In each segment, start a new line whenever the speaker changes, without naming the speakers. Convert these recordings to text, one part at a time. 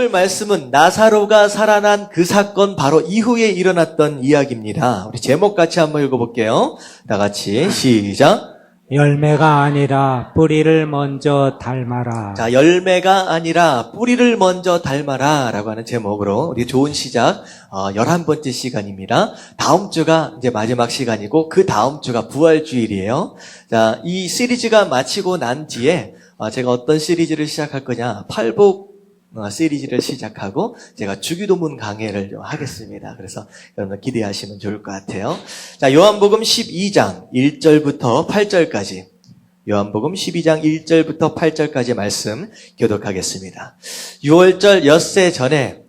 오늘 말씀은 나사로가 살아난 그 사건 바로 이후에 일어났던 이야기입니다. 우리 제목 같이 한번 읽어볼게요. 다 같이 시작.
열매가 아니라 뿌리를 먼저 닮아라.
자, 열매가 아니라 뿌리를 먼저 닮아라 라고 하는 제목으로 우리 좋은 시작 11번째 시간입니다. 다음 주가 이제 마지막 시간이고 그 다음 주가 부활주일이에요. 자, 이 시리즈가 마치고 난 뒤에 제가 어떤 시리즈를 시작할 거냐, 팔복 시리즈를 시작하고 제가 주기도문 강해를 좀 하겠습니다. 그래서 여러분 기대하시면 좋을 것 같아요. 자, 요한복음 12장 1절부터 8절까지 요한복음 12장 1절부터 8절까지 말씀 교독하겠습니다. 6월절 엿새 전에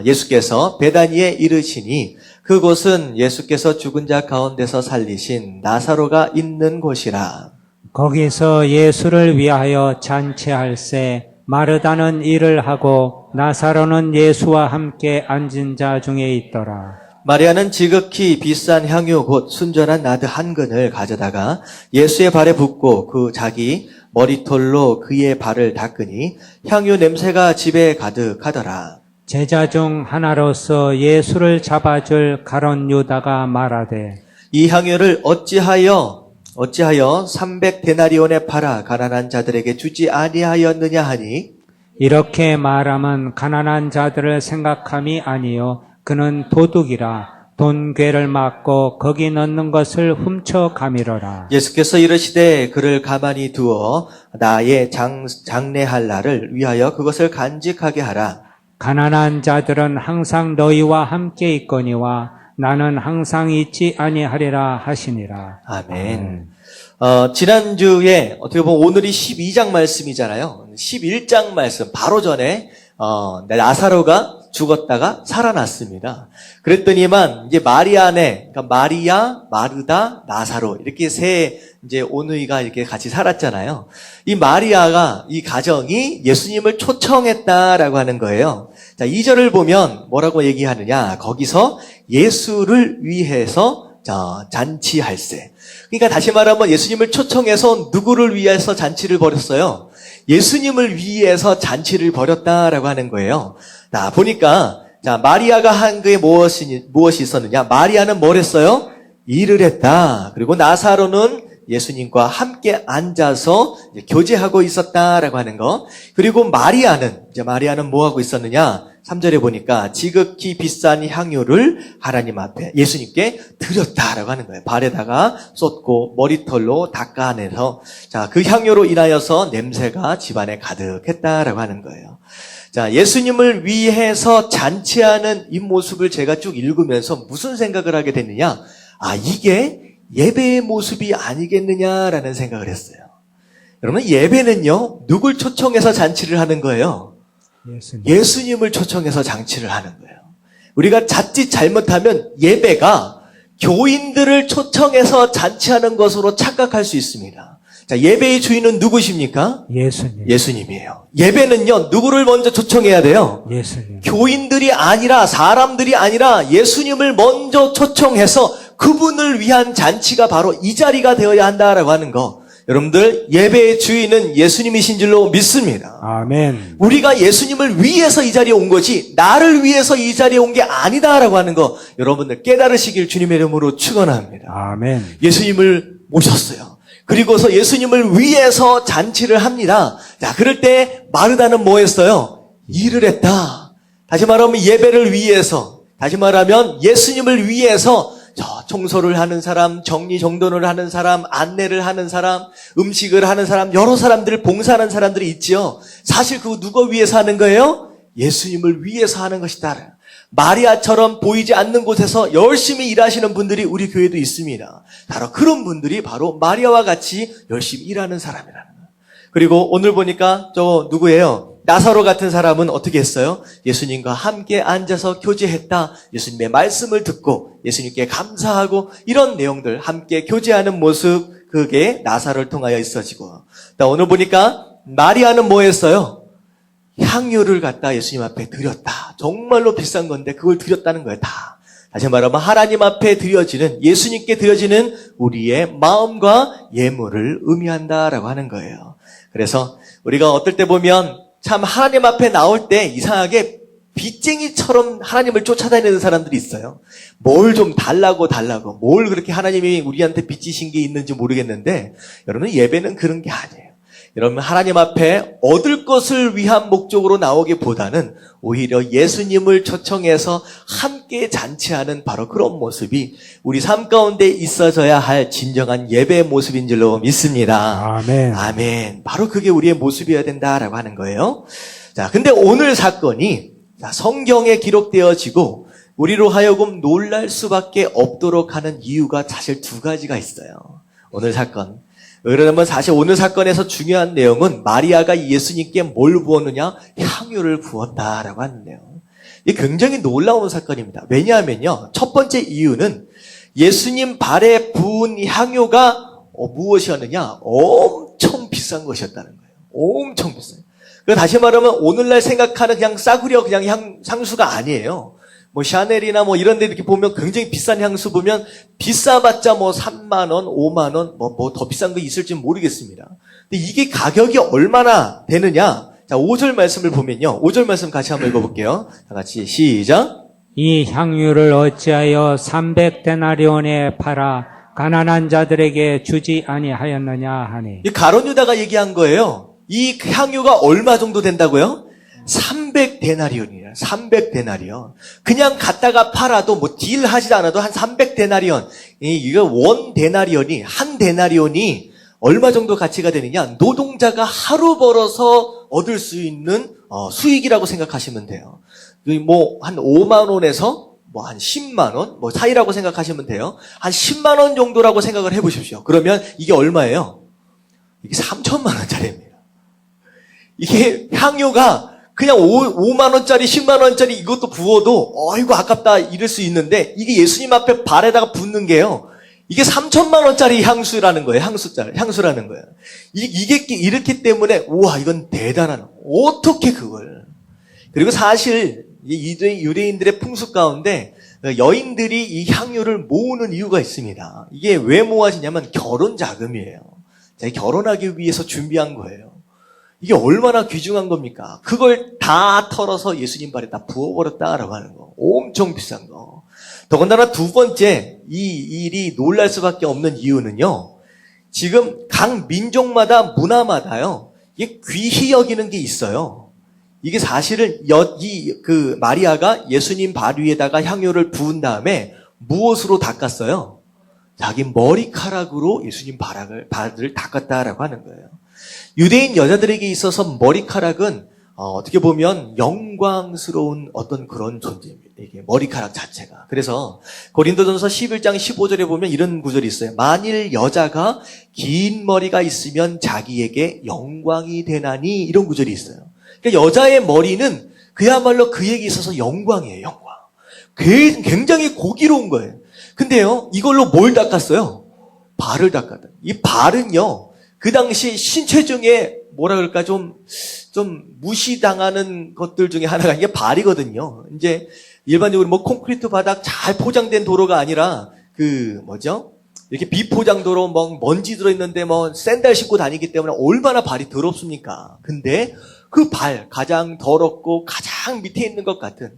예수께서 베다니에 이르시니 그곳은 예수께서 죽은 자 가운데서 살리신 나사로가 있는 곳이라.
거기서 예수를 위하여 잔치할세 마르다는 일을 하고 나사로는 예수와 함께 앉은 자 중에 있더라.
마리아는 지극히 비싼 향유 곧 순전한 나드 한 근을 가져다가 예수의 발에 붓고 그 자기 머리털로 그의 발을 닦으니 향유 냄새가 집에 가득하더라.
제자 중 하나로서 예수를 잡아줄 가룟 유다가 말하되
이 향유를 어찌하여 300데나리온에 팔아 가난한 자들에게 주지 아니하였느냐 하니
이렇게 말하면 가난한 자들을 생각함이 아니요 그는 도둑이라 돈괴를 맞고 거기 넣는 것을 훔쳐 가미러라.
예수께서 이르시되 그를 가만히 두어 나의 장례할 날을 위하여 그것을 간직하게 하라. 가난한
자들은 항상 너희와 함께 있거니와 나는 항상 있지 아니하리라 하시니라.
아멘. 지난주에 어떻게 보면 오늘이 12장 말씀이잖아요. 11장 말씀 바로 전에 나사로가 죽었다가 살아났습니다. 그랬더니만 이제 마리아네, 그러니까 마리아, 마르다, 나사로 이렇게 세 이제 오누이가 이렇게 같이 살았잖아요. 이 마리아가 이 가정이 예수님을 초청했다라고 하는 거예요. 자, 2절을 보면 뭐라고 얘기하느냐? 거기서 예수를 위해서 잔치할세. 그러니까 다시 말하면 예수님을 초청해서 누구를 위해서 잔치를 벌였어요? 예수님을 위해서 잔치를 벌였다라고 하는 거예요. 자, 보니까 마리아가 한 그에 무엇이 있었느냐? 마리아는 뭘 했어요? 일을 했다. 그리고 나사로는 예수님과 함께 앉아서 교제하고 있었다라고 하는 거. 그리고 마리아는 뭐 하고 있었느냐? 3절에 보니까 지극히 비싼 향유를 하나님 앞에 예수님께 드렸다라고 하는 거예요. 발에다가 쏟고 머리털로 닦아내서 그 향유로 인하여서 냄새가 집안에 가득했다라고 하는 거예요. 자, 예수님을 위해서 잔치하는 이 모습을 제가 쭉 읽으면서 무슨 생각을 하게 됐느냐? 이게 예배의 모습이 아니겠느냐라는 생각을 했어요. 여러분, 예배는요, 누굴 초청해서 잔치를 하는 거예요? 예수님을 초청해서 잔치를 하는 거예요. 우리가 자칫 잘못하면 예배가 교인들을 초청해서 잔치하는 것으로 착각할 수 있습니다. 자, 예배의 주인은 누구십니까? 예수님이에요. 예배는요, 누구를 먼저 초청해야 돼요?
예수님.
교인들이 아니라, 사람들이 아니라 예수님을 먼저 초청해서 그분을 위한 잔치가 바로 이 자리가 되어야 한다라고 하는 거. 여러분들, 예배의 주인은 예수님이신 줄로 믿습니다.
아멘.
우리가 예수님을 위해서 이 자리에 온 거지 나를 위해서 이 자리에 온 게 아니다라고 하는 거 여러분들 깨달으시길 주님의 이름으로 축원합니다.
아멘.
예수님을 모셨어요. 그리고서 예수님을 위해서 잔치를 합니다. 자, 그럴 때 마르다는 뭐 했어요? 일을 했다. 다시 말하면 예배를 위해서, 다시 말하면 예수님을 위해서 청소를 하는 사람, 정리정돈을 하는 사람, 안내를 하는 사람, 음식을 하는 사람, 여러 사람들, 봉사하는 사람들이 있지요. 사실 그거 누가 위해서 하는 거예요? 예수님을 위해서 하는 것이다. 마리아처럼 보이지 않는 곳에서 열심히 일하시는 분들이 우리 교회도 있습니다. 바로 그런 분들이 바로 마리아와 같이 열심히 일하는 사람이라는 거예요. 그리고 오늘 보니까 누구예요? 나사로 같은 사람은 어떻게 했어요? 예수님과 함께 앉아서 교제했다. 예수님의 말씀을 듣고 예수님께 감사하고 이런 내용들 함께 교제하는 모습, 그게 나사로를 통하여 있어지고. 오늘 보니까 마리아는 뭐 했어요? 향유를 갖다 예수님 앞에 드렸다. 정말로 비싼 건데 그걸 드렸다는 거예요. 다. 다시 말하면 하나님 앞에 드려지는, 예수님께 드려지는 우리의 마음과 예물을 의미한다라고 하는 거예요. 그래서 우리가 어떨 때 보면 참 하나님 앞에 나올 때 이상하게 빚쟁이처럼 하나님을 쫓아다니는 사람들이 있어요. 뭘 좀 달라고 뭘 그렇게 하나님이 우리한테 빚지신 게 있는지 모르겠는데 여러분 예배는 그런 게 아니에요. 여러분 하나님 앞에 얻을 것을 위한 목적으로 나오기보다는 오히려 예수님을 초청해서 함께 잔치하는 바로 그런 모습이 우리 삶 가운데 있어져야 할 진정한 예배의 모습인 줄로 믿습니다.
아멘.
아멘. 바로 그게 우리의 모습이어야 된다라고 하는 거예요. 자, 근데 오늘 사건이 성경에 기록되어지고 우리로 하여금 놀랄 수밖에 없도록 하는 이유가 사실 두 가지가 있어요. 오늘 사건. 그러면 사실 오늘 사건에서 중요한 내용은 마리아가 예수님께 뭘 부었느냐? 향유를 부었다라고 하는데요. 이게 굉장히 놀라운 사건입니다. 왜냐하면요. 첫 번째 이유는 예수님 발에 부은 향유가 무엇이었느냐? 엄청 비싼 것이었다는 거예요. 엄청 비싸요. 다시 말하면 오늘날 생각하는 그냥 싸구려 그냥 향수가 아니에요. 뭐 샤넬이나 뭐 이런 데 이렇게 보면 굉장히 비싼 향수 보면 비싸봤자 뭐 3만 원, 5만 원, 뭐 더 비싼 거 있을지 모르겠습니다. 근데 이게 가격이 얼마나 되느냐? 자, 5절 말씀을 보면요. 5절 말씀 같이 한번 읽어볼게요. 다 같이 시작.
이 향유를 어찌하여 300데나리온에 팔아 가난한 자들에게 주지 아니하였느냐 하니.
이 가룟 유다가 얘기한 거예요. 이 향유가 얼마 정도 된다고요? 300데나리온이에요. 300데나리온. 그냥 갖다가 팔아도 뭐 딜하지도 않아도 한 300데나리온. 이거 한 데나리온이 얼마 정도 가치가 되느냐? 노동자가 하루 벌어서 얻을 수 있는 수익이라고 생각하시면 돼요. 뭐 한 5만 원에서 뭐 한 10만 원 뭐 사이라고 생각하시면 돼요. 한 10만 원 정도라고 생각을 해 보십시오. 그러면 이게 얼마예요? 이게 3천만 원짜리입니다. 이게 향유가 그냥 5만 원짜리, 10만 원짜리 이것도 부어도 어이구 아깝다 이럴 수 있는데 이게 예수님 앞에 발에다가 붓는 게요. 이게 3천만 원짜리 향수라는 거예요. 향수라는 거예요. 이게 이렇기 때문에 우와 이건 대단한 어떻게 그걸. 그리고 사실 유대인들의 풍습 가운데 여인들이 이 향유를 모으는 이유가 있습니다. 이게 왜 모아지냐면 결혼 자금이에요. 결혼하기 위해서 준비한 거예요. 이게 얼마나 귀중한 겁니까? 그걸 다 털어서 예수님 발에 다 부어버렸다라고 하는 거. 엄청 비싼 거. 더군다나 두 번째, 이 일이 놀랄 수밖에 없는 이유는요. 지금 각 민족마다 문화마다요. 이게 귀히 여기는 게 있어요. 이게 사실은 마리아가 예수님 발 위에다가 향유를 부은 다음에 무엇으로 닦았어요? 자기 머리카락으로 예수님 발을 닦았다라고 하는 거예요. 유대인 여자들에게 있어서 머리카락은 어떻게 보면 영광스러운 어떤 그런 존재입니다. 이게 머리카락 자체가. 그래서 고린도전서 11장 15절에 보면 이런 구절이 있어요. 만일 여자가 긴 머리가 있으면 자기에게 영광이 되나니 이런 구절이 있어요. 그러니까 여자의 머리는 그야말로 그에게 있어서 영광이에요. 영광. 굉장히 고기로운 거예요. 근데요, 이걸로 뭘 닦았어요? 발을 닦았다. 이 발은요, 그 당시 신체 중에 뭐라 그럴까 좀 무시당하는 것들 중에 하나가 이게 발이거든요. 이제 일반적으로 뭐 콘크리트 바닥 잘 포장된 도로가 아니라 이렇게 비포장도로 뭐 먼지 들어있는데 뭐 샌들 신고 다니기 때문에 얼마나 발이 더럽습니까? 근데 그 발, 가장 더럽고 가장 밑에 있는 것 같은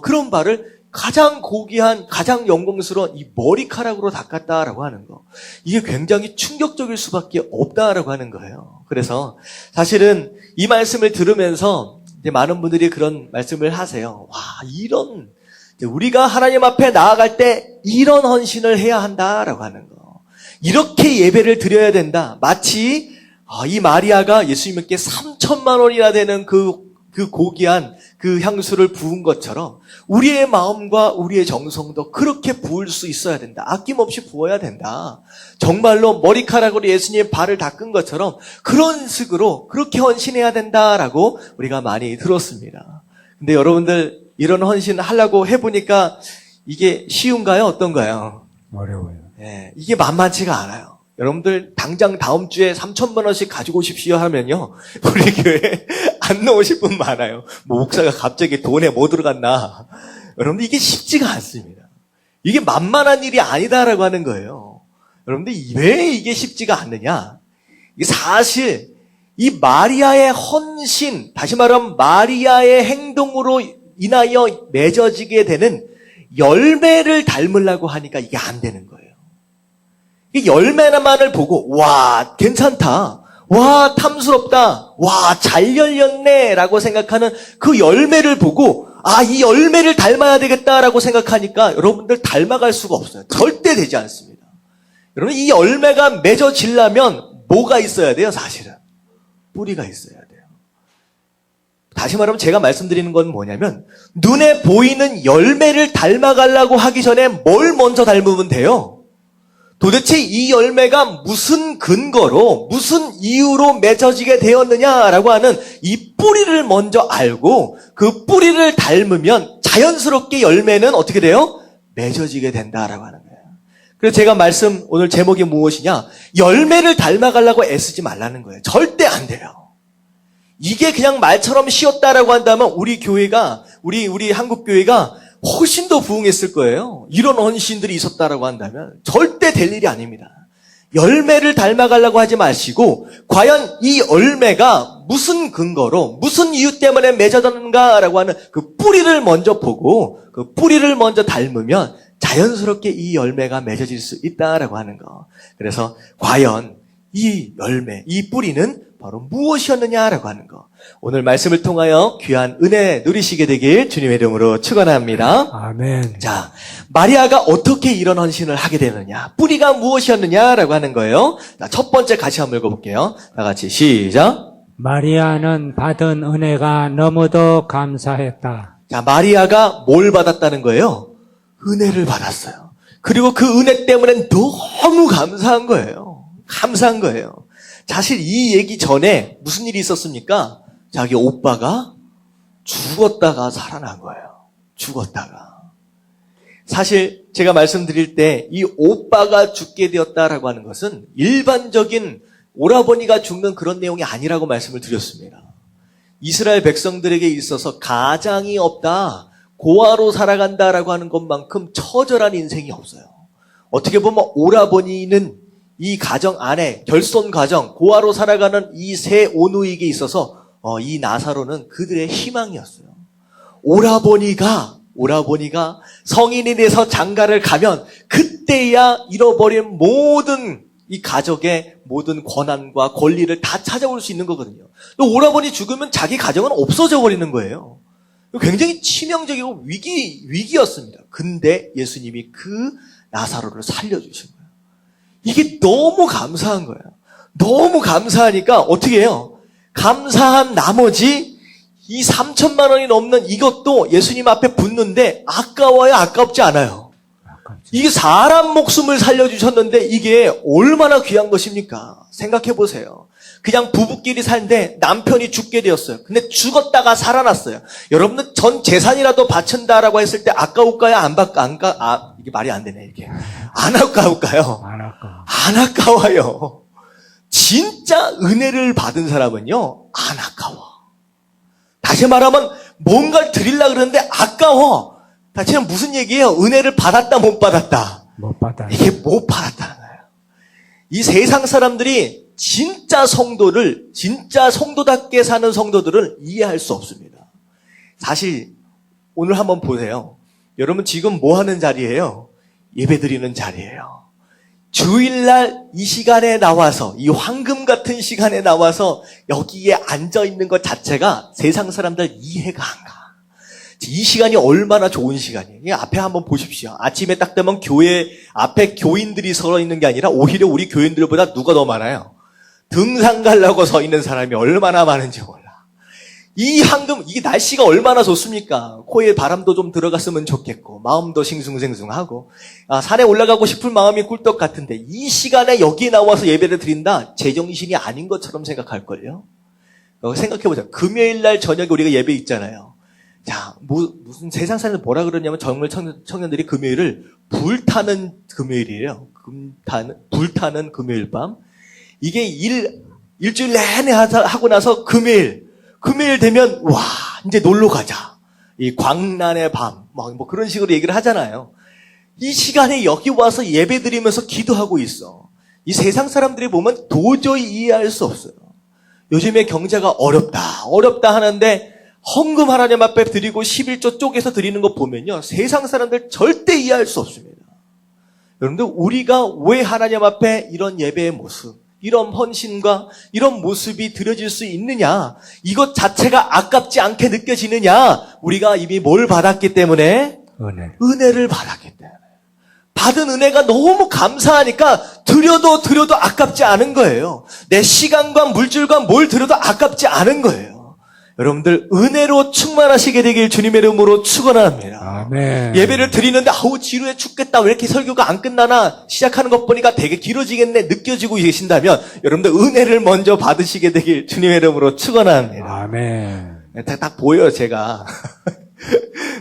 그런 발을 가장 고귀한, 가장 영광스러운 이 머리카락으로 닦았다라고 하는 거. 이게 굉장히 충격적일 수밖에 없다라고 하는 거예요. 그래서 사실은 이 말씀을 들으면서 이제 많은 분들이 그런 말씀을 하세요. 와, 우리가 하나님 앞에 나아갈 때 이런 헌신을 해야 한다라고 하는 거. 이렇게 예배를 드려야 된다. 마치 이 마리아가 예수님께 3천만 원이나 되는 그 고귀한 그 향수를 부은 것처럼 우리의 마음과 우리의 정성도 그렇게 부을 수 있어야 된다. 아낌없이 부어야 된다. 정말로 머리카락으로 예수님의 발을 닦은 것처럼 그런 식으로 그렇게 헌신해야 된다라고 우리가 많이 들었습니다. 근데 여러분들 이런 헌신 하려고 해보니까 이게 쉬운가요? 어떤가요?
어려워요.
네, 이게 만만치가 않아요. 여러분들 당장 다음 주에 3천만 원씩 가지고 오십시오 하면요. 우리 교회에 안 나오실 분 많아요. 뭐 목사가 갑자기 돈에 뭐 들어갔나. 여러분들 이게 쉽지가 않습니다. 이게 만만한 일이 아니다라고 하는 거예요. 여러분들 왜 이게 쉽지가 않느냐. 이게 사실 이 마리아의 헌신, 다시 말하면 마리아의 행동으로 인하여 맺어지게 되는 열매를 닮으려고 하니까 이게 안 되는 거예요. 이 열매만을 보고 와 괜찮다, 와 탐스럽다, 와 잘 열렸네 라고 생각하는 그 열매를 보고 아 이 열매를 닮아야 되겠다라고 생각하니까 여러분들 닮아갈 수가 없어요. 절대 되지 않습니다. 여러분 이 열매가 맺어지려면 뭐가 있어야 돼요? 사실은 뿌리가 있어야 돼요. 다시 말하면 제가 말씀드리는 건 뭐냐면 눈에 보이는 열매를 닮아가려고 하기 전에 뭘 먼저 닮으면 돼요? 도대체 이 열매가 무슨 근거로 무슨 이유로 맺어지게 되었느냐라고 하는 이 뿌리를 먼저 알고 그 뿌리를 닮으면 자연스럽게 열매는 어떻게 돼요? 맺어지게 된다라고 하는 거예요. 그래서 제가 오늘 제목이 무엇이냐? 열매를 닮아가려고 애쓰지 말라는 거예요. 절대 안 돼요. 이게 그냥 말처럼 쉬웠다라고 한다면 우리 교회가 우리 한국 교회가 훨씬 더 부흥했을 거예요. 이런 헌신들이 있었다라고 한다면 절대 될 일이 아닙니다. 열매를 닮아가려고 하지 마시고 과연 이 열매가 무슨 근거로 무슨 이유 때문에 맺어졌는가라고 하는 그 뿌리를 먼저 보고 그 뿌리를 먼저 닮으면 자연스럽게 이 열매가 맺어질 수 있다라고 하는 거. 그래서 과연 이 열매, 이 뿌리는 바로 무엇이었느냐라고 하는 거. 오늘 말씀을 통하여 귀한 은혜 누리시게 되길 주님의 이름으로 축원합니다.
아멘.
자, 마리아가 어떻게 이런 헌신을 하게 되느냐? 뿌리가 무엇이었느냐라고 하는 거예요. 자, 첫 번째 같이 한번 읽어볼게요. 다 같이 시작.
마리아는 받은 은혜가 너무도 감사했다.
자, 마리아가 뭘 받았다는 거예요? 은혜를 받았어요. 그리고 그 은혜 때문에 너무 감사한 거예요. 감사한 거예요. 사실 이 얘기 전에 무슨 일이 있었습니까? 자기 오빠가 죽었다가 살아난 거예요. 죽었다가. 사실 제가 말씀드릴 때 이 오빠가 죽게 되었다라고 하는 것은 일반적인 오라버니가 죽는 그런 내용이 아니라고 말씀을 드렸습니다. 이스라엘 백성들에게 있어서 가장이 없다, 고아로 살아간다라고 하는 것만큼 처절한 인생이 없어요. 어떻게 보면 오라버니는 이 가정 안에 결손 가정, 고아로 살아가는 이 세 오누이에게 있어서 이 나사로는 그들의 희망이었어요. 오라버니가 성인이 돼서 장가를 가면 그때야 잃어버린 모든 이 가족의 모든 권한과 권리를 다 찾아올 수 있는 거거든요. 또 오라버니 죽으면 자기 가정은 없어져 버리는 거예요. 굉장히 치명적이고 위기였습니다. 근데 예수님이 그 나사로를 살려주신 거예요. 이게 너무 감사한 거예요. 너무 감사하니까 어떻게 해요? 감사한 나머지 이 3천만 원이 넘는 이것도 예수님 앞에 붓는데 아까워요? 아깝지 않아요? 이게 사람 목숨을 살려주셨는데 이게 얼마나 귀한 것입니까? 생각해 보세요. 그냥 부부끼리 살는데 남편이 죽게 되었어요. 근데 죽었다가 살아났어요. 여러분은 전 재산이라도 바친다라고 했을 때 아까울까요? 이게 말이 안 되네, 이게. 안 아까울까요? 안 아까워요. 진짜 은혜를 받은 사람은요, 안 아까워. 다시 말하면 뭔가를 드리려고 그러는데 아까워. 다시 말하면 무슨 얘기예요? 은혜를 받았다, 못 받았다?
못 받았다.
이게 못 받았다는 거예요. 이 세상 사람들이 진짜 성도답게 사는 성도들을 이해할 수 없습니다. 사실 오늘 한번 보세요. 여러분 지금 뭐 하는 자리예요? 예배드리는 자리예요. 주일날 이 시간에 나와서, 이 황금 같은 시간에 나와서 여기에 앉아 있는 것 자체가 세상 사람들 이해가 안 가. 이 시간이 얼마나 좋은 시간이에요. 앞에 한번 보십시오. 아침에 딱 되면 교회 앞에 교인들이 서 있는 게 아니라 오히려 우리 교인들보다 누가 더 많아요? 등산 가려고 서 있는 사람이 얼마나 많은지 몰라. 이게 날씨가 얼마나 좋습니까? 코에 바람도 좀 들어갔으면 좋겠고, 마음도 싱숭생숭하고, 산에 올라가고 싶을 마음이 꿀떡 같은데, 이 시간에 여기 나와서 예배를 드린다? 제정신이 아닌 것처럼 생각할걸요? 생각해보자. 금요일 날 저녁에 우리가 예배 있잖아요. 자, 무슨 세상 사람들 뭐라 그러냐면, 젊은 청년들이 금요일을 불타는 금요일이에요. 불타는 금요일 밤. 이게 일주일 내내 하고 나서 금요일 되면 와 이제 놀러 가자. 이 광란의 밤 뭐 그런 식으로 얘기를 하잖아요. 이 시간에 여기 와서 예배드리면서 기도하고 있어. 이 세상 사람들이 보면 도저히 이해할 수 없어요. 요즘에 경제가 어렵다 하는데 헌금 하나님 앞에 드리고 11조 쪼개서 드리는 거 보면요. 세상 사람들 절대 이해할 수 없습니다. 여러분들, 우리가 왜 하나님 앞에 이런 예배의 모습, 이런 헌신과 이런 모습이 드려질 수 있느냐? 이것 자체가 아깝지 않게 느껴지느냐? 우리가 이미 뭘 받았기 때문에? 은혜를 받았기 때문에. 받은 은혜가 너무 감사하니까 드려도 아깝지 않은 거예요. 내 시간과 물질과 뭘 드려도 아깝지 않은 거예요. 여러분들, 은혜로 충만하시게 되길 주님의 이름으로 축원합니다.
아멘.
예배를 드리는데 지루해 죽겠다, 왜 이렇게 설교가 안 끝나나 시작하는 것 보니까 되게 길어지겠네 느껴지고 계신다면 여러분들 은혜를 먼저 받으시게 되길 주님의 이름으로 축원합니다.
아멘.
딱 보여요, 제가.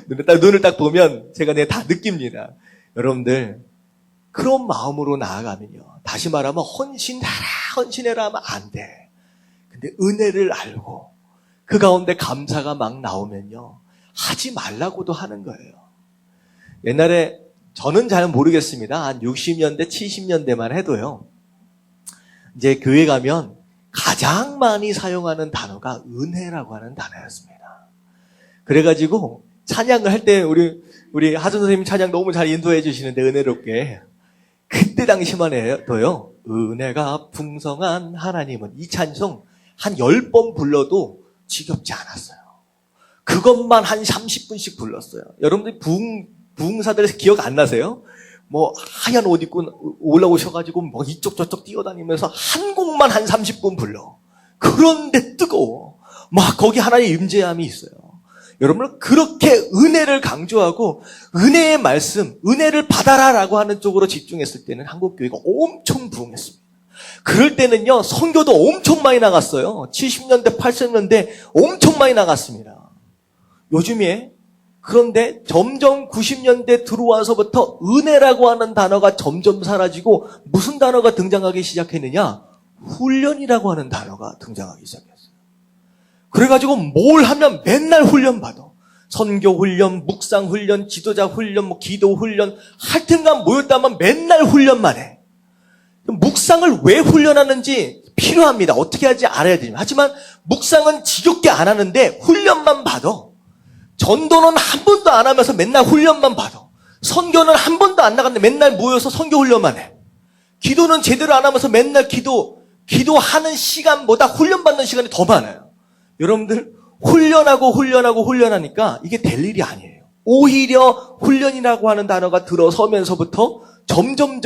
눈을 딱 보면 제가 다 느낍니다. 여러분들, 그런 마음으로 나아가면요, 다시 말하면 헌신해라 하면 안 돼. 근데 은혜를 알고 그 가운데 감사가 막 나오면요, 하지 말라고도 하는 거예요. 옛날에 저는 잘 모르겠습니다. 한 60년대, 70년대만 해도요, 이제 교회 가면 가장 많이 사용하는 단어가 은혜라고 하는 단어였습니다. 그래가지고 찬양을 할 때 우리 하준 선생님 찬양 너무 잘 인도해 주시는데, 은혜롭게. 그때 당시만 해도요, 은혜가 풍성한 하나님은, 이 찬송 한 10번 불러도 지겹지 않았어요. 그것만 한 30분씩 불렀어요. 여러분들 부흥사들 기억 안 나세요? 뭐 하얀 옷 입고 올라오셔가지고 뭐 이쪽 저쪽 뛰어다니면서 한 곡만 한 30분 불러. 그런데 뜨거워. 막 거기 하나의 임재함이 있어요. 여러분, 그렇게 은혜를 강조하고 은혜의 말씀, 은혜를 받아라라고 하는 쪽으로 집중했을 때는 한국교회가 엄청 부흥했습니다. 그럴 때는요, 선교도 엄청 많이 나갔어요. 70년대, 80년대 엄청 많이 나갔습니다. 요즘에, 그런데 점점 90년대 들어와서부터 은혜라고 하는 단어가 점점 사라지고 무슨 단어가 등장하기 시작했느냐? 훈련이라고 하는 단어가 등장하기 시작했어요. 그래가지고 뭘 하면 맨날 훈련 받아. 선교 훈련, 묵상 훈련, 지도자 훈련, 뭐 기도 훈련, 하여튼간 모였다면 맨날 훈련만 해. 묵상을 왜 훈련하는지 필요합니다. 어떻게 할지 알아야 됩니다. 하지만 묵상은 지겹게 안 하는데 훈련만 받아. 전도는 한 번도 안 하면서 맨날 훈련만 받아. 선교는 한 번도 안 나갔는데 맨날 모여서 선교 훈련만 해. 기도는 제대로 안 하면서 맨날 기도하는 시간보다 훈련받는 시간이 더 많아요. 여러분들, 훈련하니까 이게 될 일이 아니에요. 오히려 훈련이라고 하는 단어가 들어서면서부터 점점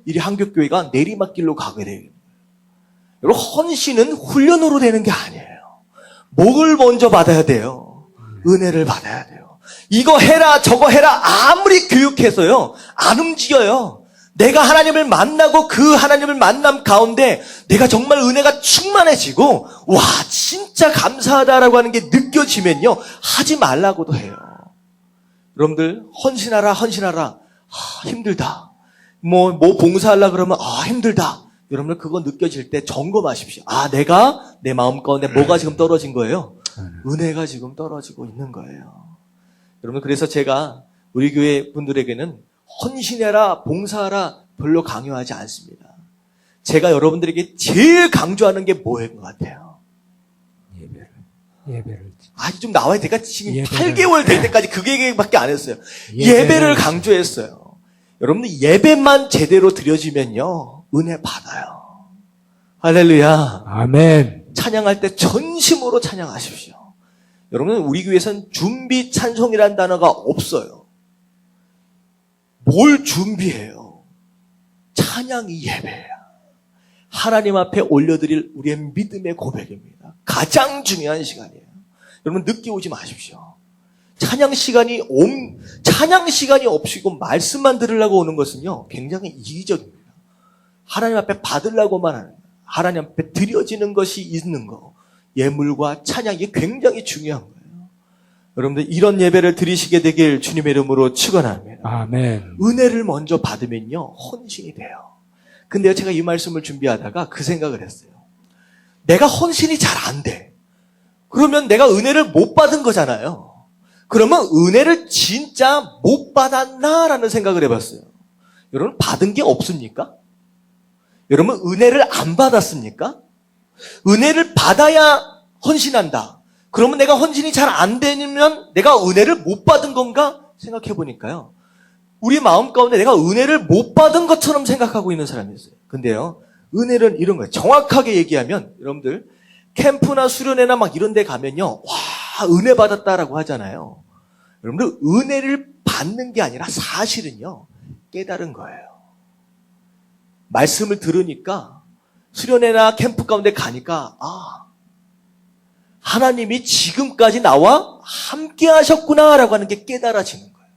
이 한국교회가 내리막길로 가게 돼요. 여러분, 헌신은 훈련으로 되는 게 아니에요. 뭘 먼저 받아야 돼요? 은혜를 받아야 돼요. 이거 해라 저거 해라 아무리 교육해서요, 안 움직여요. 내가 하나님을 만나고 그 하나님을 만남 가운데 내가 정말 은혜가 충만해지고 와 진짜 감사하다라고 하는 게 느껴지면요, 하지 말라고도 해요. 여러분들, 헌신하라 힘들다. 뭐 봉사하려고 그러면 힘들다. 여러분들, 그거 느껴질 때 점검하십시오. 내가 내 마음 가운데 뭐가 지금 떨어진 거예요? 은혜가 지금 떨어지고 있는 거예요. 여러분, 그래서 제가 우리 교회 분들에게는 헌신해라, 봉사하라 별로 강요하지 않습니다. 제가 여러분들에게 제일 강조하는 게 뭐인 것 같아요?
예배를.
아직 좀 나와야 되니까 지금
예배를.
8개월 될 때까지 그 얘기밖에 안 했어요. 예배를 강조했어요. 여러분들, 예배만 제대로 드려지면요, 은혜 받아요. 할렐루야.
아멘.
찬양할 때 전심으로 찬양하십시오. 여러분, 우리 교회에서는 준비 찬송이라는 단어가 없어요. 뭘 준비해요? 찬양이 예배예요. 하나님 앞에 올려드릴 우리의 믿음의 고백입니다. 가장 중요한 시간이에요. 여러분, 늦게 오지 마십시오. 찬양 시간이 없이고 말씀만 들으려고 오는 것은요, 굉장히 이기적입니다. 하나님 앞에 받으려고만 하는 거예요. 하나님 앞에 드려지는 것이 있는 거, 예물과 찬양이 굉장히 중요한 거예요. 여러분들, 이런 예배를 드리시게 되길 주님의 이름으로 축원합니다.
아멘.
은혜를 먼저 받으면요, 헌신이 돼요. 근데 제가 이 말씀을 준비하다가 그 생각을 했어요. 내가 헌신이 잘 안 돼. 그러면 내가 은혜를 못 받은 거잖아요. 그러면 은혜를 진짜 못 받았나라는 생각을 해봤어요. 여러분, 받은 게 없습니까? 여러분, 은혜를 안 받았습니까? 은혜를 받아야 헌신한다. 그러면 내가 헌신이 잘 안 되면 내가 은혜를 못 받은 건가 생각해 보니까요. 우리 마음 가운데 내가 은혜를 못 받은 것처럼 생각하고 있는 사람이 있어요. 근데요, 은혜는 이런 거예요. 정확하게 얘기하면 여러분들 캠프나 수련회나 막 이런 데 가면요, 와, 은혜 받았다라고 하잖아요. 여러분들 은혜를 받는 게 아니라 사실은요, 깨달은 거예요. 말씀을 들으니까 수련회나 캠프 가운데 가니까 하나님이 지금까지 나와 함께 하셨구나라고 하는 게 깨달아지는 거예요.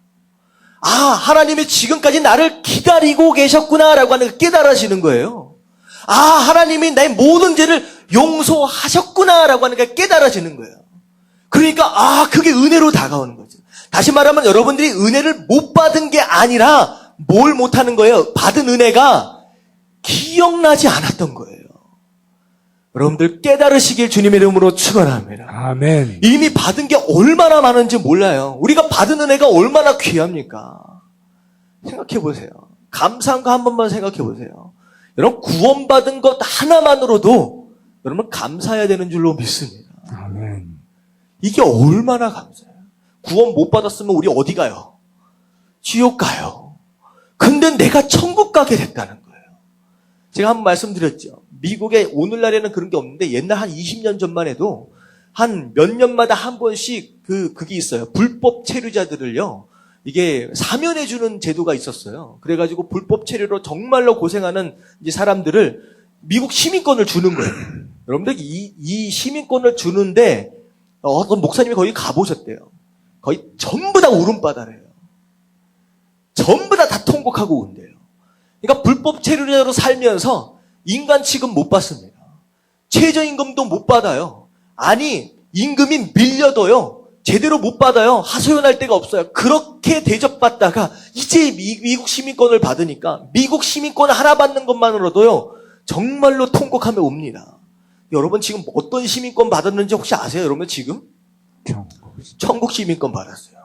하나님이 지금까지 나를 기다리고 계셨구나라고 하는 게 깨달아지는 거예요. 하나님이 나의 모든 죄를 용서하셨구나라고 하는 게 깨달아지는 거예요. 그러니까 그게 은혜로 다가오는 거죠. 다시 말하면 여러분들이 은혜를 못 받은 게 아니라 뭘 못하는 거예요? 받은 은혜가 기억나지 않았던 거예요. 여러분들 깨달으시길 주님의 이름으로 축원합니다.
아멘.
이미 받은 게 얼마나 많은지 몰라요. 우리가 받은 은혜가 얼마나 귀합니까? 생각해 보세요. 감사한 거 한 번만 생각해 보세요. 여러분 구원받은 것 하나만으로도 여러분 감사해야 되는 줄로 믿습니다.
아멘.
이게 얼마나 감사해요. 구원 못 받았으면 우리 어디 가요? 지옥 가요. 근데 내가 천국 가게 됐다는 거예요. 제가 한번 말씀드렸죠. 미국에 오늘날에는 그런 게 없는데 옛날 한 20년 전만 해도 한 몇 년마다 한 번씩 그게 있어요. 불법 체류자들을요. 이게 사면해주는 제도가 있었어요. 그래가지고 불법 체류로 정말로 고생하는 이제 사람들을 미국 시민권을 주는 거예요. 여러분들 이 시민권을 주는데 어떤 목사님이 거기 가보셨대요. 거의 전부 다 울음바다래요. 전부 다 통곡하고 온대요. 그러니까 불법 체류자로 살면서 인간 취급 못 받습니다. 최저임금도 못 받아요. 아니 임금이 밀려도요. 제대로 못 받아요. 하소연할 데가 없어요. 그렇게 대접받다가 이제 미국 시민권을 받으니까 미국 시민권 하나 받는 것만으로도요. 정말로 통곡하며 옵니다. 여러분 지금 어떤 시민권 받았는지 혹시 아세요? 여러분 지금? 천국 시민권 받았어요.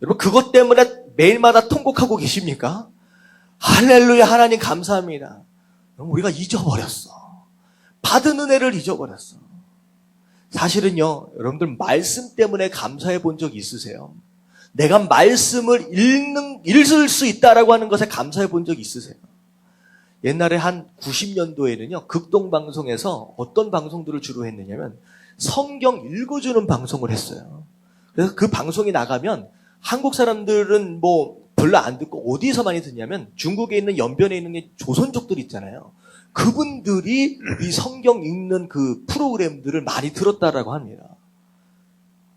여러분 그것 때문에 매일마다 통곡하고 계십니까? 할렐루야 하나님 감사합니다. 우리가 잊어버렸어. 받은 은혜를 잊어버렸어. 사실은요, 여러분들 말씀 때문에 감사해 본 적 있으세요? 내가 말씀을 읽을 수 있다라고 하는 것에 감사해 본 적 있으세요? 옛날에 한 90년도에는요, 극동방송에서 어떤 방송들을 주로 했느냐면 성경 읽어주는 방송을 했어요. 그래서 그 방송이 나가면 한국 사람들은 뭐 별로 안 듣고 어디서 많이 듣냐면 중국에 있는 연변에 있는 조선족들 있잖아요. 그분들이 이 성경 읽는 그 프로그램들을 많이 들었다라고 합니다.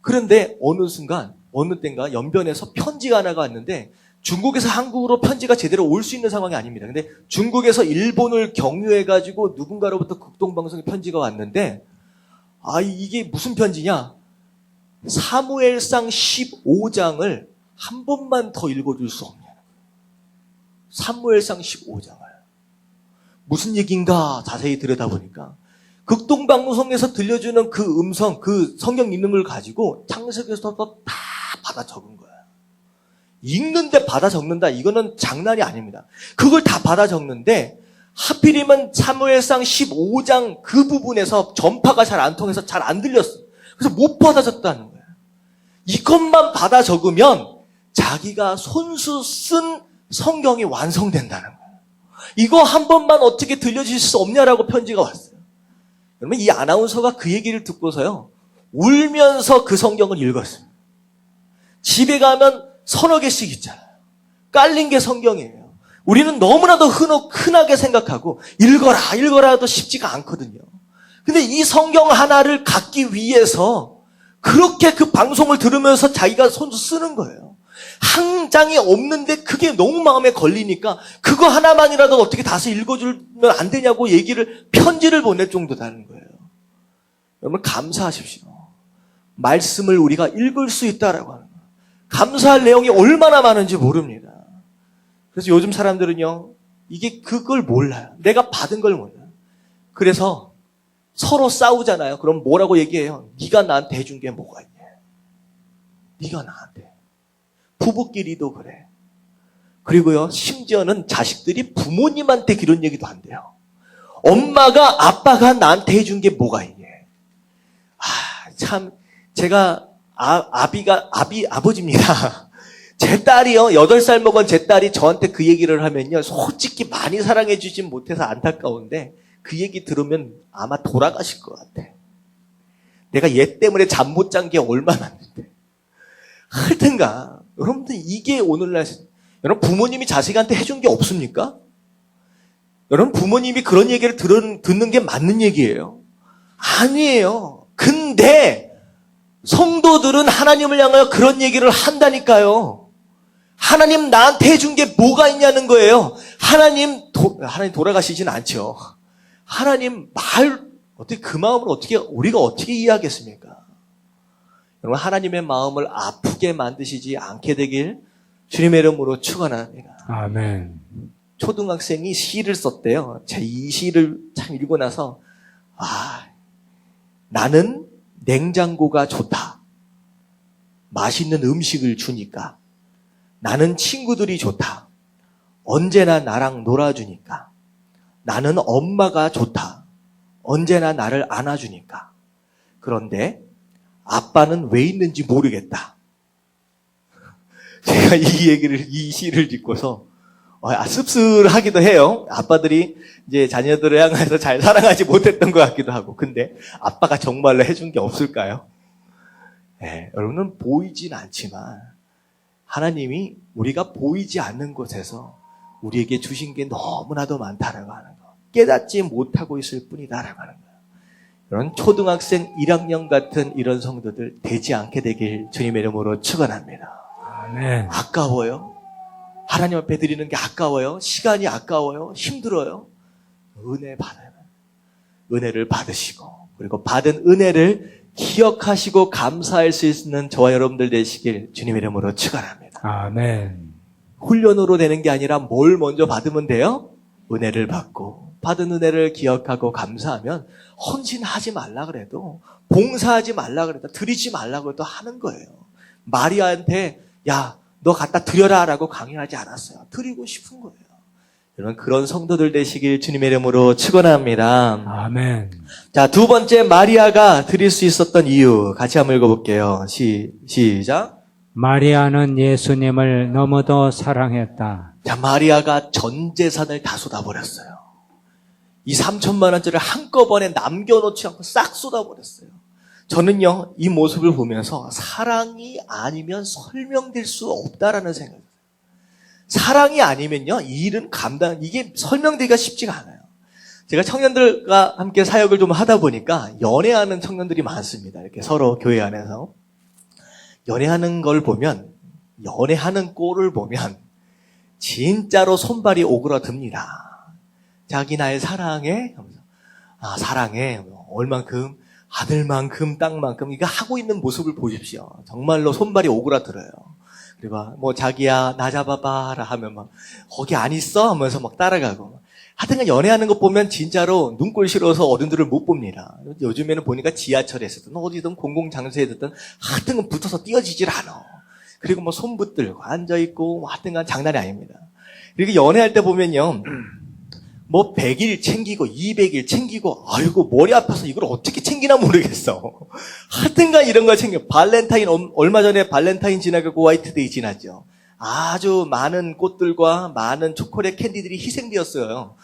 그런데 어느 순간, 어느 때인가 연변에서 편지가 하나가 왔는데 중국에서 한국으로 편지가 제대로 올 수 있는 상황이 아닙니다. 근데 중국에서 일본을 경유해가지고 누군가로부터 극동방송에 편지가 왔는데 이게 무슨 편지냐? 사무엘상 15장을 한 번만 더 읽어줄 수 없냐? 사무엘상 15장을. 무슨 얘기인가 자세히 들여다보니까 극동방송에서 들려주는 그 음성, 그 성경 읽는 걸 가지고 창세기에서부터 다 받아 적은 거예요. 읽는데 받아 적는다. 이거는 장난이 아닙니다. 그걸 다 받아 적는데 하필이면 사무엘상 15장 그 부분에서 전파가 잘 안 통해서 잘 안 들렸어. 그래서 못 받아 적다는 거예요. 이것만 받아 적으면 자기가 손수 쓴 성경이 완성된다는 거예요. 이거 한 번만 어떻게 들려주실 수 없냐라고 편지가 왔어요. 그러면 이 아나운서가 그 얘기를 듣고서요. 울면서 그 성경을 읽었어요. 집에 가면 서너 개씩 있잖아요. 깔린 게 성경이에요. 우리는 너무나도 흔하게 생각하고 읽어라 해도 쉽지가 않거든요. 근데 이 성경 하나를 갖기 위해서 그렇게 그 방송을 들으면서 자기가 손수 쓰는 거예요. 한 장이 없는데 그게 너무 마음에 걸리니까 그거 하나만이라도 어떻게 다시 읽어주면 안 되냐고 편지를 보낼 정도다는 거예요. 여러분 감사하십시오. 말씀을 우리가 읽을 수 있다라고 하는 거예요. 감사할 내용이 얼마나 많은지 모릅니다. 그래서 요즘 사람들은요. 이게 그걸 몰라요. 내가 받은 걸 몰라요. 그래서 서로 싸우잖아요. 그럼 뭐라고 얘기해요? 네가 나한테 해준 게 뭐가 있냐? 네가 나한테. 부부끼리도 그래. 그리고요, 심지어는 자식들이 부모님한테 그런 얘기도 한대요. 엄마가, 아빠가 나한테 해준 게 뭐가 있냐? 참, 제가, 아버지입니다. 제 딸이요, 8살 먹은 제 딸이 저한테 그 얘기를 하면요, 솔직히 많이 사랑해주진 못해서 안타까운데, 그 얘기 들으면 아마 돌아가실 것 같아. 내가 얘 때문에 잠 못 잔 게 얼마나 났는데. 하여튼가, 여러분들 이게 오늘날, 여러분 부모님이 자식한테 해준 게 없습니까? 여러분 부모님이 그런 얘기를 듣는 게 맞는 얘기예요? 아니에요. 근데 성도들은 하나님을 향하여 그런 얘기를 한다니까요. 하나님 나한테 해준 게 뭐가 있냐는 거예요. 하나님 돌아가시진 않죠. 하나님 어떻게 그 마음을 우리가 어떻게 이해하겠습니까? 여러분 하나님의 마음을 아프게 만드시지 않게 되길 주님의 이름으로 축원합니다.
아멘.
초등학생이 시를 썼대요. 제가 이 시를 참 읽고 나서 나는 냉장고가 좋다. 맛있는 음식을 주니까. 나는 친구들이 좋다. 언제나 나랑 놀아주니까. 나는 엄마가 좋다. 언제나 나를 안아주니까. 그런데 아빠는 왜 있는지 모르겠다. 제가 이 시를 읽고서 씁쓸하기도 해요. 아빠들이 이제 자녀들을 향해서 잘 사랑하지 못했던 것 같기도 하고. 근데 아빠가 정말로 해준 게 없을까요? 네, 여러분은 보이진 않지만 하나님이 우리가 보이지 않는 곳에서 우리에게 주신 게 너무나도 많다라고 하는 거. 깨닫지 못하고 있을 뿐이다라고 하는 거예요. 이런 초등학생 1학년 같은 이런 성도들 되지 않게 되길 주님의 이름으로 축원합니다.
아멘.
아까워요? 하나님 앞에 드리는 게 아까워요? 시간이 아까워요? 힘들어요? 은혜 받아요. 은혜를 받으시고 그리고 받은 은혜를 기억하시고 감사할 수 있는 저와 여러분들 되시길 주님의 이름으로 축원합니다.
아멘.
훈련으로 되는 게 아니라 뭘 먼저 받으면 돼요? 은혜를 받고 받은 은혜를 기억하고 감사하면 헌신하지 말라 그래도 봉사하지 말라 그래도 드리지 말라 그래도 하는 거예요. 마리아한테 야 너 갖다 드려라 라고 강요하지 않았어요. 드리고 싶은 거예요. 여러분 그런 성도들 되시길 주님의 이름으로 축원합니다.
아멘.
자, 두 번째 마리아가 드릴 수 있었던 이유 같이 한번 읽어볼게요. 시작.
마리아는 예수님을 너무도 사랑했다.
자, 마리아가 전 재산을 다 쏟아버렸어요. 이 3천만 원짜리를 한꺼번에 남겨놓지 않고 싹 쏟아버렸어요. 저는요, 이 모습을 보면서 사랑이 아니면 설명될 수 없다라는 생각이에요. 사랑이 아니면요, 이 일은 이게 설명되기가 쉽지가 않아요. 제가 청년들과 함께 사역을 좀 하다 보니까 연애하는 청년들이 많습니다. 이렇게 서로 교회 안에서. 연애하는 걸 보면, 연애하는 꼴을 보면, 진짜로 손발이 오그라듭니다. 자기 날 사랑해? 사랑해. 얼만큼? 아들만큼, 땅만큼. 이거 하고 있는 모습을 보십시오. 정말로 손발이 오그라들어요. 그리고 자기야, 나 잡아봐라 하면 거기 안 있어? 하면서 따라가고. 하여튼 연애하는 거 보면 진짜로 눈꼴 싫어서 어른들을 못 봅니다. 요즘에는 보니까 지하철에서든 어디든 공공장소에 든 하여튼 붙어서 띄어지질 않아. 그리고 손 붙들고 앉아있고 하여튼 장난이 아닙니다. 그리고 연애할 때 보면요. 100일 챙기고 200일 챙기고 아이고 머리 아파서 이걸 어떻게 챙기나 모르겠어. 하여튼간 이런 걸 챙겨. 발렌타인 얼마 전에 발렌타인 지나가고 화이트데이 지났죠. 아주 많은 꽃들과 많은 초콜릿 캔디들이 희생되었어요.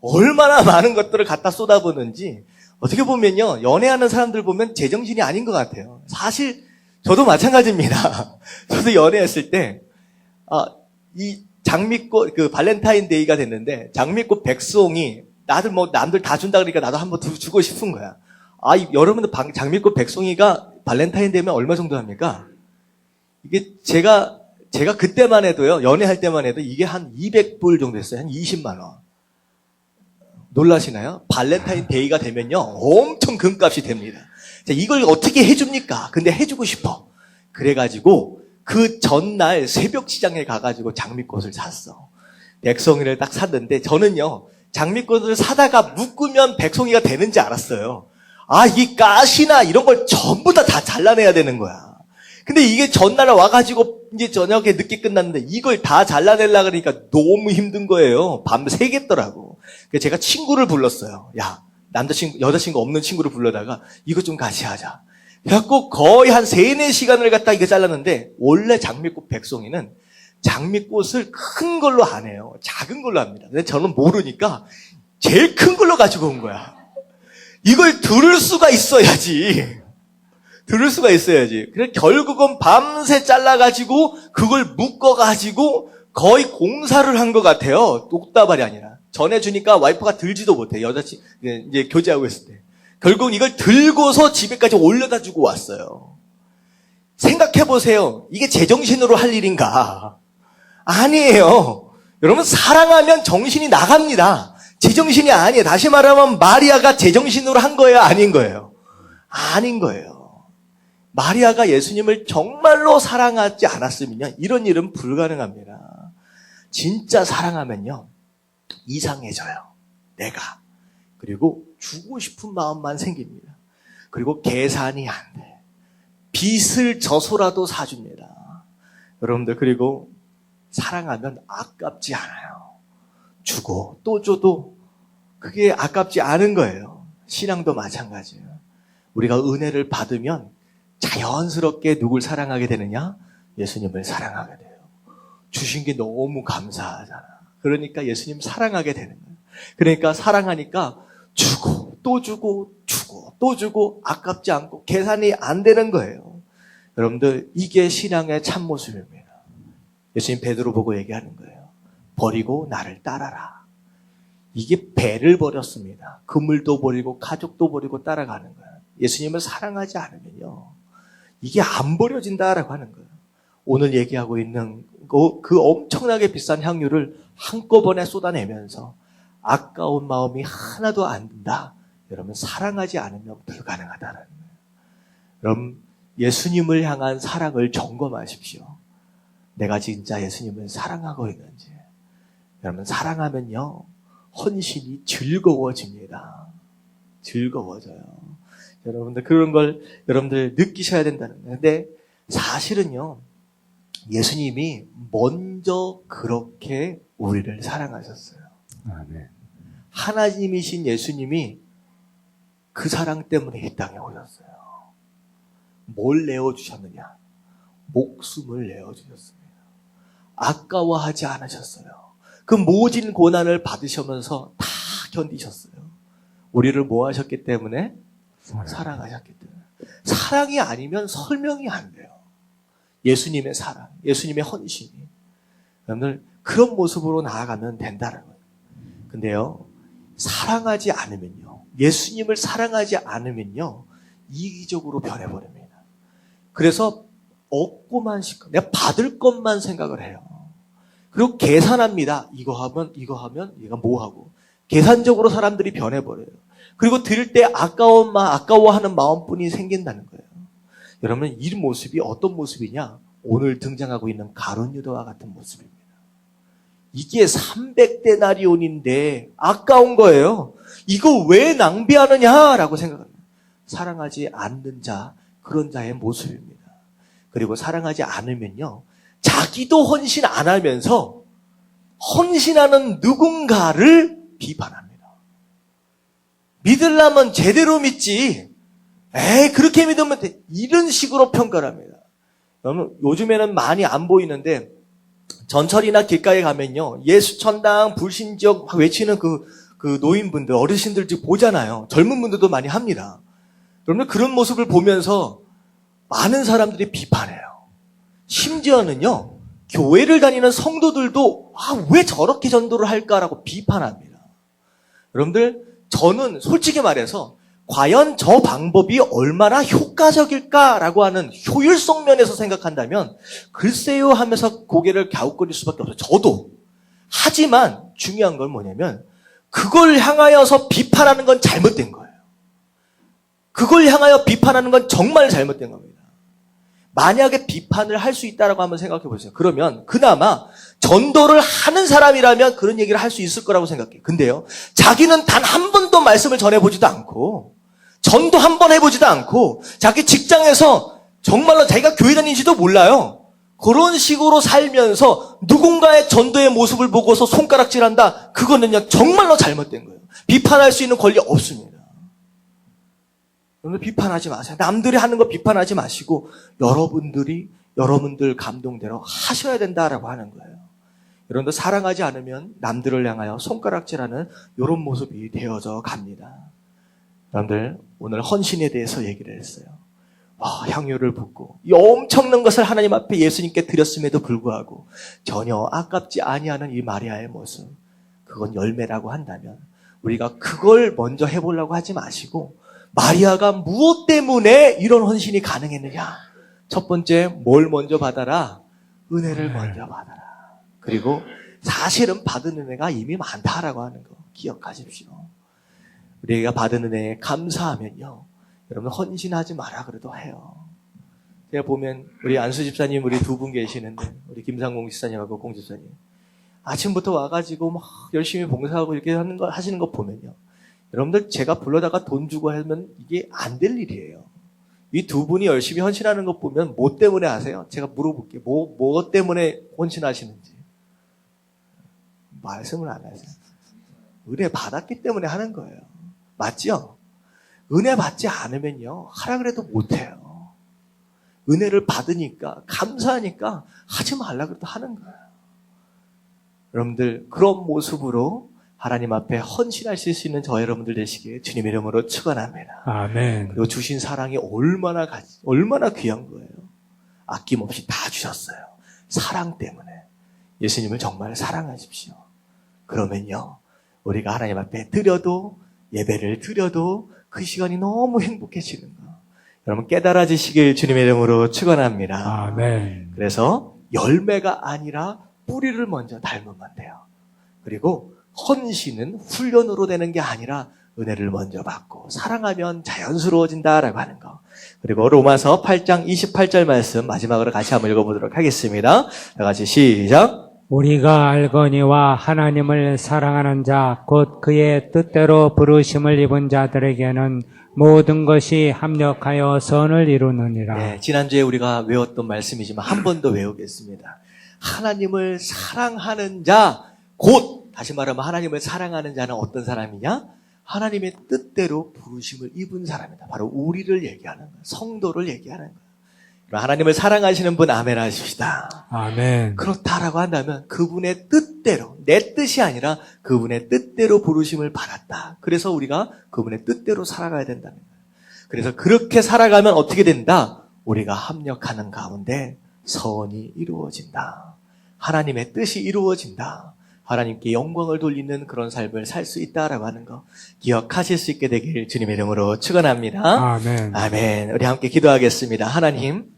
얼마나 많은 것들을 갖다 쏟아부는지 어떻게 보면요. 연애하는 사람들 보면 제정신이 아닌 것 같아요. 사실 저도 마찬가지입니다. 저도 연애했을 때 이 장미꽃 발렌타인데이가 됐는데 장미꽃 백송이 남들 다 준다 그러니까 나도 한번 주고 싶은 거야. 여러분들 장미꽃 백송이가 발렌타인데이면 얼마 정도 합니까? 이게 제가 그때만 해도요, 연애할 때만 해도 이게 한 200불 정도 했어요. 한 20만 원. 놀라시나요? 발렌타인데이가 되면요, 엄청 금값이 됩니다. 자, 이걸 어떻게 해줍니까? 근데 해주고 싶어. 그래가지고, 그 전날 새벽 시장에 가가지고 장미꽃을 샀어. 백송이를 딱 샀는데, 저는요, 장미꽃을 사다가 묶으면 백송이가 되는지 알았어요. 이 가시나 이런 걸 전부 다 잘라내야 되는 거야. 근데 이게 전날 와가지고 이제 저녁에 늦게 끝났는데 이걸 다 잘라내려고 그러니까 너무 힘든 거예요. 밤 새겠더라고. 그래서 제가 친구를 불렀어요. 야, 여자친구 없는 친구를 불러다가 이것 좀 같이 하자. 그래갖고 거의 한 3-4시간을 갖다 이거 잘랐는데, 원래 장미꽃 백송이는 장미꽃을 큰 걸로 안 해요. 작은 걸로 합니다. 근데 저는 모르니까 제일 큰 걸로 가지고 온 거야. 이걸 들을 수가 있어야지. 들을 수가 있어야지. 그래서 결국은 밤새 잘라가지고 그걸 묶어가지고 거의 공사를 한 것 같아요. 똑다발이 아니라. 전해주니까 와이프가 들지도 못해. 여자친구, 이제 교제하고 있을 때. 결국 이걸 들고서 집에까지 올려다 주고 왔어요. 생각해보세요. 이게 제정신으로 할 일인가? 아니에요. 여러분, 사랑하면 정신이 나갑니다. 제정신이 아니에요. 다시 말하면 마리아가 제정신으로 한 거예요? 아닌 거예요? 아닌 거예요. 마리아가 예수님을 정말로 사랑하지 않았으면요, 이런 일은 불가능합니다. 진짜 사랑하면요, 이상해져요. 내가. 그리고 주고 싶은 마음만 생깁니다. 그리고 계산이 안 돼. 빚을 져서라도 사줍니다. 여러분들, 그리고 사랑하면 아깝지 않아요. 주고 또 줘도 그게 아깝지 않은 거예요. 신앙도 마찬가지예요. 우리가 은혜를 받으면 자연스럽게 누굴 사랑하게 되느냐? 예수님을 사랑하게 돼요. 주신 게 너무 감사하잖아. 그러니까 예수님 사랑하게 되는 거예요. 그러니까 사랑하니까 주고 또 주고 주고 또 주고 아깝지 않고 계산이 안 되는 거예요. 여러분들, 이게 신앙의 참모습입니다. 예수님 베드로 보고 얘기하는 거예요. 버리고 나를 따라라. 이게 배를 버렸습니다. 그물도 버리고 가족도 버리고 따라가는 거예요. 예수님을 사랑하지 않으면요, 이게 안 버려진다라고 하는 거예요. 오늘 얘기하고 있는 그 엄청나게 비싼 향유를 한꺼번에 쏟아내면서 아까운 마음이 하나도 안 든다. 여러분, 사랑하지 않으면 불가능하다는 거예요. 여러분, 예수님을 향한 사랑을 점검하십시오. 내가 진짜 예수님을 사랑하고 있는지. 여러분, 사랑하면요, 헌신이 즐거워집니다. 즐거워져요. 여러분들, 그런 걸 여러분들 느끼셔야 된다는 거예요. 근데 사실은요, 예수님이 먼저 그렇게 우리를 사랑하셨어요.
아멘.
하나님이신 예수님이 그 사랑 때문에 이 땅에 오셨어요. 뭘 내어주셨느냐? 목숨을 내어주셨습니다. 아까워하지 않으셨어요. 그 모진 고난을 받으시면서 다 견디셨어요. 우리를 뭐 하셨기 때문에? 사랑하셨기 때문에. 사랑이 아니면 설명이 안 돼요. 예수님의 사랑, 예수님의 헌신이. 여러분들, 그런 모습으로 나아가면 된다는 거예요. 근데요, 사랑하지 않으면요, 예수님을 사랑하지 않으면요, 이기적으로 변해버립니다. 그래서 얻고만 싶고, 내가 받을 것만 생각을 해요. 그리고 계산합니다. 이거 하면 얘가 뭐 하고. 계산적으로 사람들이 변해버려요. 그리고 들을 때 아까워하는 마음뿐이 생긴다는 거예요. 여러분, 이 모습이 어떤 모습이냐? 오늘 등장하고 있는 가룟 유다와 같은 모습입니다. 이게 300데나리온인데 아까운 거예요. 이거 왜 낭비하느냐라고 생각합니다. 사랑하지 않는 자, 그런 자의 모습입니다. 그리고 사랑하지 않으면요, 자기도 헌신 안 하면서 헌신하는 누군가를 비판합니다. 믿으려면 제대로 믿지. 그렇게 믿으면 돼. 이런 식으로 평가를 합니다. 여러분, 요즘에는 많이 안 보이는데 전철이나 길가에 가면요, 예수천당, 불신지역 외치는 그 노인분들, 어르신들 지금 보잖아요. 젊은 분들도 많이 합니다. 여러분, 그런 모습을 보면서 많은 사람들이 비판해요. 심지어는요, 교회를 다니는 성도들도 왜 저렇게 전도를 할까라고 비판합니다. 여러분들, 저는 솔직히 말해서 과연 저 방법이 얼마나 효과적일까라고 하는 효율성 면에서 생각한다면 글쎄요 하면서 고개를 갸웃거릴 수밖에 없어요. 저도. 하지만 중요한 건 뭐냐면 그걸 향하여서 비판하는 건 잘못된 거예요. 그걸 향하여 비판하는 건 정말 잘못된 겁니다. 만약에 비판을 할 수 있다라고 한번 생각해 보세요. 그러면 그나마 전도를 하는 사람이라면 그런 얘기를 할 수 있을 거라고 생각해요. 근데요, 자기는 단 한 번도 말씀을 전해보지도 않고 전도 한 번 해보지도 않고 자기 직장에서 정말로 자기가 교회 다니는지도 몰라요. 그런 식으로 살면서 누군가의 전도의 모습을 보고서 손가락질한다. 그거는요, 정말로 잘못된 거예요. 비판할 수 있는 권리 없습니다. 여러분들 비판하지 마세요. 남들이 하는 거 비판하지 마시고 여러분들 감동대로 하셔야 된다라고 하는 거예요. 여러분들 사랑하지 않으면 남들을 향하여 손가락질하는 이런 모습이 되어져 갑니다. 여러분들 오늘 헌신에 대해서 얘기를 했어요. 향유를 붓고 이 엄청난 것을 하나님 앞에 예수님께 드렸음에도 불구하고 전혀 아깝지 아니하는 이 마리아의 모습, 그건 열매라고 한다면 우리가 그걸 먼저 해보려고 하지 마시고 마리아가 무엇 때문에 이런 헌신이 가능했느냐? 첫 번째, 뭘 먼저 받아라? 은혜를 먼저 받아라. 그리고 사실은 받은 은혜가 이미 많다라고 하는 거 기억하십시오. 우리가 받은 은혜에 감사하면요, 여러분 헌신하지 마라 그래도 해요. 제가 보면 우리 안수 집사님 우리 두 분 계시는데 우리 김상공 집사님하고 공 집사님 아침부터 와가지고 막 열심히 봉사하고 이렇게 하시는 거 보면요, 여러분들 제가 불러다가 돈 주고 하면 이게 안 될 일이에요. 이 두 분이 열심히 헌신하는 것 보면 뭐 때문에 하세요? 제가 물어볼게요. 뭐 때문에 헌신하시는지. 말씀을 안 하세요. 은혜 받았기 때문에 하는 거예요. 맞죠? 은혜 받지 않으면요, 하라 그래도 못해요. 은혜를 받으니까, 감사하니까 하지 말라 그래도 하는 거예요. 여러분들 그런 모습으로 하나님 앞에 헌신하실 수 있는 저 여러분들 되시기에 주님의 이름으로 축원합니다.
아멘.
그리고 주신 사랑이 얼마나 귀한 거예요. 아낌없이 다 주셨어요. 사랑 때문에. 예수님을 정말 사랑하십시오. 그러면요, 우리가 하나님 앞에 드려도, 예배를 드려도 그 시간이 너무 행복해지는 거 여러분 깨달아지시길 주님의 이름으로 축원합니다.
아멘.
그래서 열매가 아니라 뿌리를 먼저 닮으면 돼요. 그리고 헌신은 훈련으로 되는 게 아니라 은혜를 먼저 받고 사랑하면 자연스러워진다라고 하는 거. 그리고 로마서 8장 28절 말씀 마지막으로 같이 한번 읽어보도록 하겠습니다. 다 같이 시작.
우리가 알거니와 하나님을 사랑하는 자, 곧 그의 뜻대로 부르심을 입은 자들에게는 모든 것이 합력하여 선을 이루느니라.
네, 지난주에 우리가 외웠던 말씀이지만 한 번 더 외우겠습니다. 하나님을 사랑하는 자, 곧 다시 말하면 하나님을 사랑하는 자는 어떤 사람이냐? 하나님의 뜻대로 부르심을 입은 사람이다. 바로 우리를 얘기하는 거예요. 성도를 얘기하는 거예요. 하나님을 사랑하시는 분 아멘 하십시다.
아멘.
그렇다라고 한다면 그분의 뜻대로, 내 뜻이 아니라 그분의 뜻대로 부르심을 받았다. 그래서 우리가 그분의 뜻대로 살아가야 된다는 거예요. 그래서 그렇게 살아가면 어떻게 된다? 우리가 합력하는 가운데 선이 이루어진다. 하나님의 뜻이 이루어진다. 하나님께 영광을 돌리는 그런 삶을 살 수 있다라고 하는 거 기억하실 수 있게 되길 주님의 이름으로 축원합니다.
아멘.
아멘. 우리 함께 기도하겠습니다. 하나님,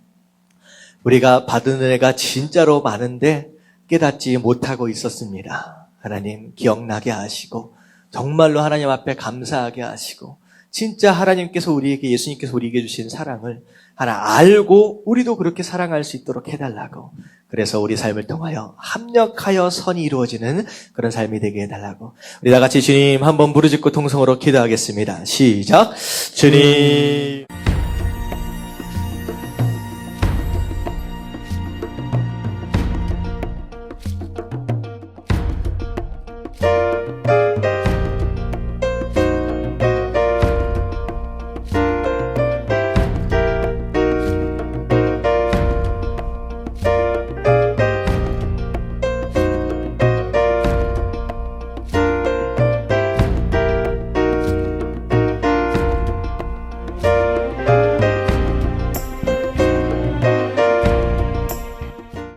우리가 받은 은혜가 진짜로 많은데 깨닫지 못하고 있었습니다. 하나님 기억나게 하시고 정말로 하나님 앞에 감사하게 하시고 진짜 하나님께서 우리에게, 예수님께서 우리에게 주신 사랑을 하나 알고 우리도 그렇게 사랑할 수 있도록 해달라고, 그래서 우리 삶을 통하여 합력하여 선이 이루어지는 그런 삶이 되게 해달라고 우리 다 같이 주님 한번 부르짖고 통성으로 기도하겠습니다. 시작. 주님